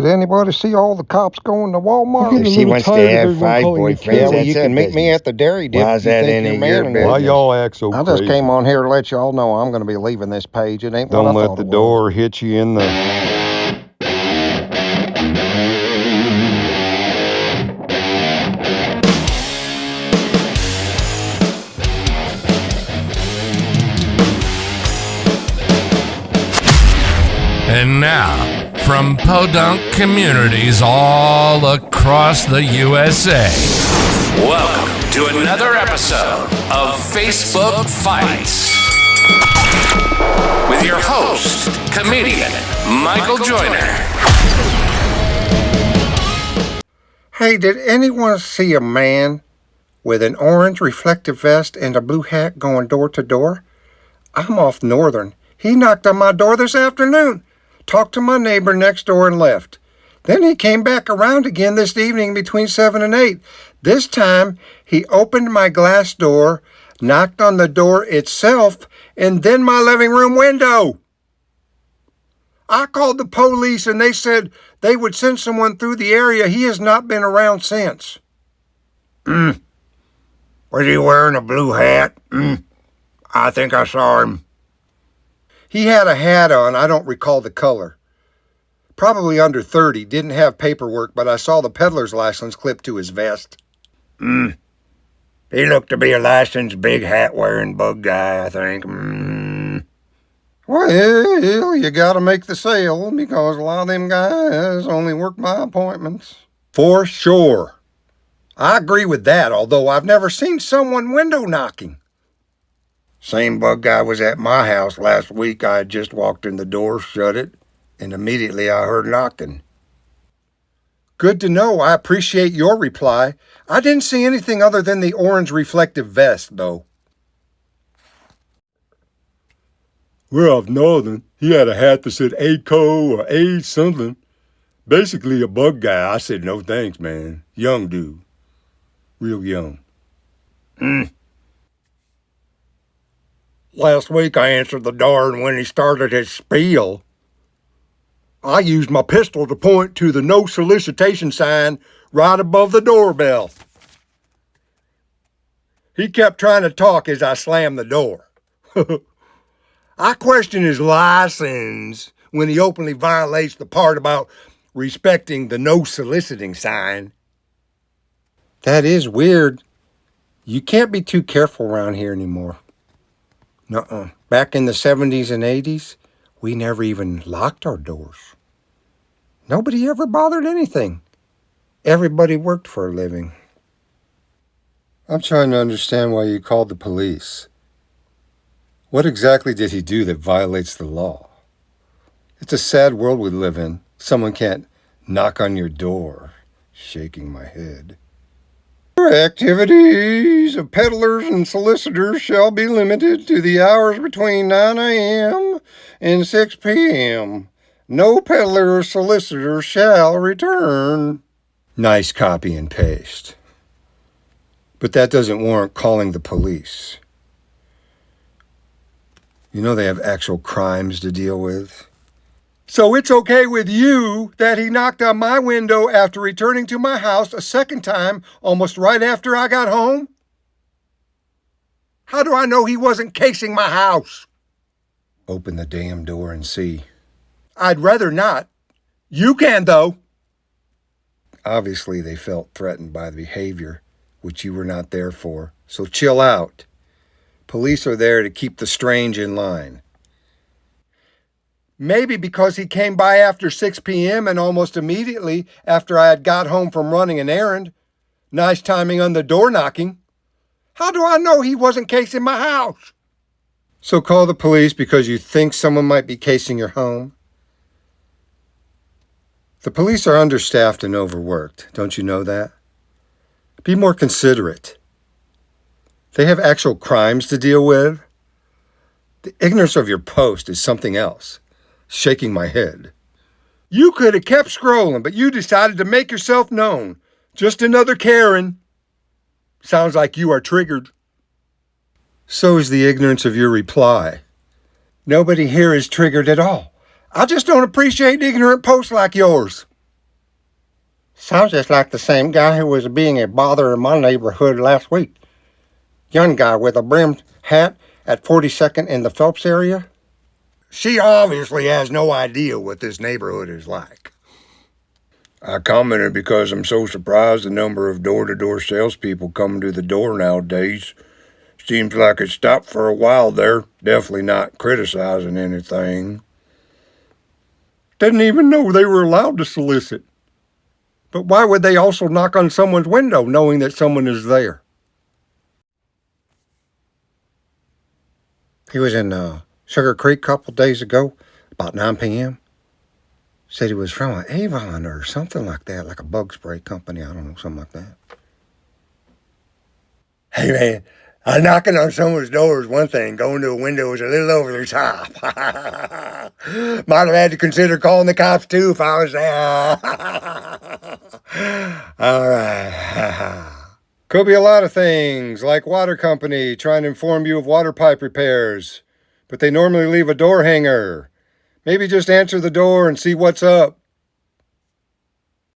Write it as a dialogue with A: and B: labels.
A: Did anybody see all the cops going to Walmart?
B: If she wants to have 5 boyfriends,
A: Yeah, well,
B: that's
A: you
B: her
A: can meet me
B: business.
A: at the dairy dip.
B: Why's that any of your business?
C: Why y'all act so
A: I
C: crazy?
A: just came on here to let y'all know I'm going to be leaving this page. It ain't what I
C: Don't let
A: thought
C: the
A: it was.
C: door hit you in the...
D: And now, from podunk communities all across the USA, welcome to another episode of Facebook Fights with your host, comedian Michael Joyner.
A: Hey, did anyone see a man with an orange reflective vest and a blue hat going door to door? I'm off Northern. He knocked on my door this afternoon, talked to my neighbor next door and left. Then he came back around again this evening between 7 and 8. This time, he opened my glass door, knocked on the door itself, and then my living room window. I called the police and they said they would send someone through the area. He has not been around since. Was he wearing a blue hat? I think I saw him. He had a hat on. I don't recall the color. Probably under 30. Didn't have paperwork, but I saw the peddler's license clipped to his vest. He looked to be a licensed big hat-wearing bug guy, I think. Well, you gotta make the sale because a lot of them guys only work by appointments. For sure. I agree with that, although I've never seen someone window knocking. Same bug guy was at my house last week. I had just walked in the door, shut it, and immediately I heard knocking. Good to know. I appreciate your reply. I didn't see anything other than the orange reflective vest, though.
C: We're off Northern. He had a hat that said ACO or A something. Basically a bug guy. I said, no thanks, man. Young dude. Real young.
A: Last week I answered the door, and when he started his spiel, I used my pistol to point to the no solicitation sign right above the doorbell. He kept trying to talk as I slammed the door. I question his license when he openly violates the part about respecting the no soliciting sign. That is weird. You can't be too careful around here anymore. Nuh-uh. Back in the 70s and 80s, we never even locked our doors. Nobody ever bothered anything. Everybody worked for a living.
C: I'm trying to understand why you called the police. What exactly did he do that violates the law? It's a sad world we live in. Someone can't knock on your door. Shaking my head.
A: Activities of peddlers and solicitors shall be limited to the hours between 9 a.m. and 6 p.m. No peddler or solicitor shall return.
C: Nice copy and paste. But that doesn't warrant calling the police. You know they have actual crimes to deal with.
A: So it's okay with you that he knocked on my window after returning to my house a second time, almost right after I got home? How do I know he wasn't casing my house?
C: Open the damn door and see.
A: I'd rather not. You can, though.
C: Obviously, they felt threatened by the behavior, which you were not there for. So chill out. Police are there to keep the strange in line.
A: Maybe because he came by after 6 p.m. and almost immediately after I had got home from running an errand. Nice timing on the door knocking. How do I know he wasn't casing my house?
C: So call the police because you think someone might be casing your home? The police are understaffed and overworked. Don't you know that? Be more considerate. They have actual crimes to deal with. The ignorance of your post is something else. Shaking my head.
A: You could have kept scrolling, but you decided to make yourself known. Just another Karen. Sounds like you are triggered.
C: So is the ignorance of your reply.
A: Nobody here is triggered at all. I just don't appreciate ignorant posts like yours. Sounds just like the same guy who was being a bother in my neighborhood last week. Young guy with a brimmed hat at 42nd in the Phelps area.
C: She obviously has no idea what this neighborhood is like. I commented because I'm so surprised the number of door-to-door salespeople coming to the door nowadays. Seems like it stopped for a while there. Definitely not criticizing anything.
A: Didn't even know they were allowed to solicit. But why would they also knock on someone's window knowing that someone is there? He was in Sugar Creek a couple days ago, about 9 p.m. Said he was from Avon or something like that, like a bug spray company. I don't know, something like that.
C: Hey man, knocking on someone's door is one thing. Going to a window is a little over the top. Might have had to consider calling the cops too if I was there. All right.
A: Could be a lot of things, like water company trying to inform you of water pipe repairs, but they normally leave a door hanger. Maybe just answer the door and see what's up.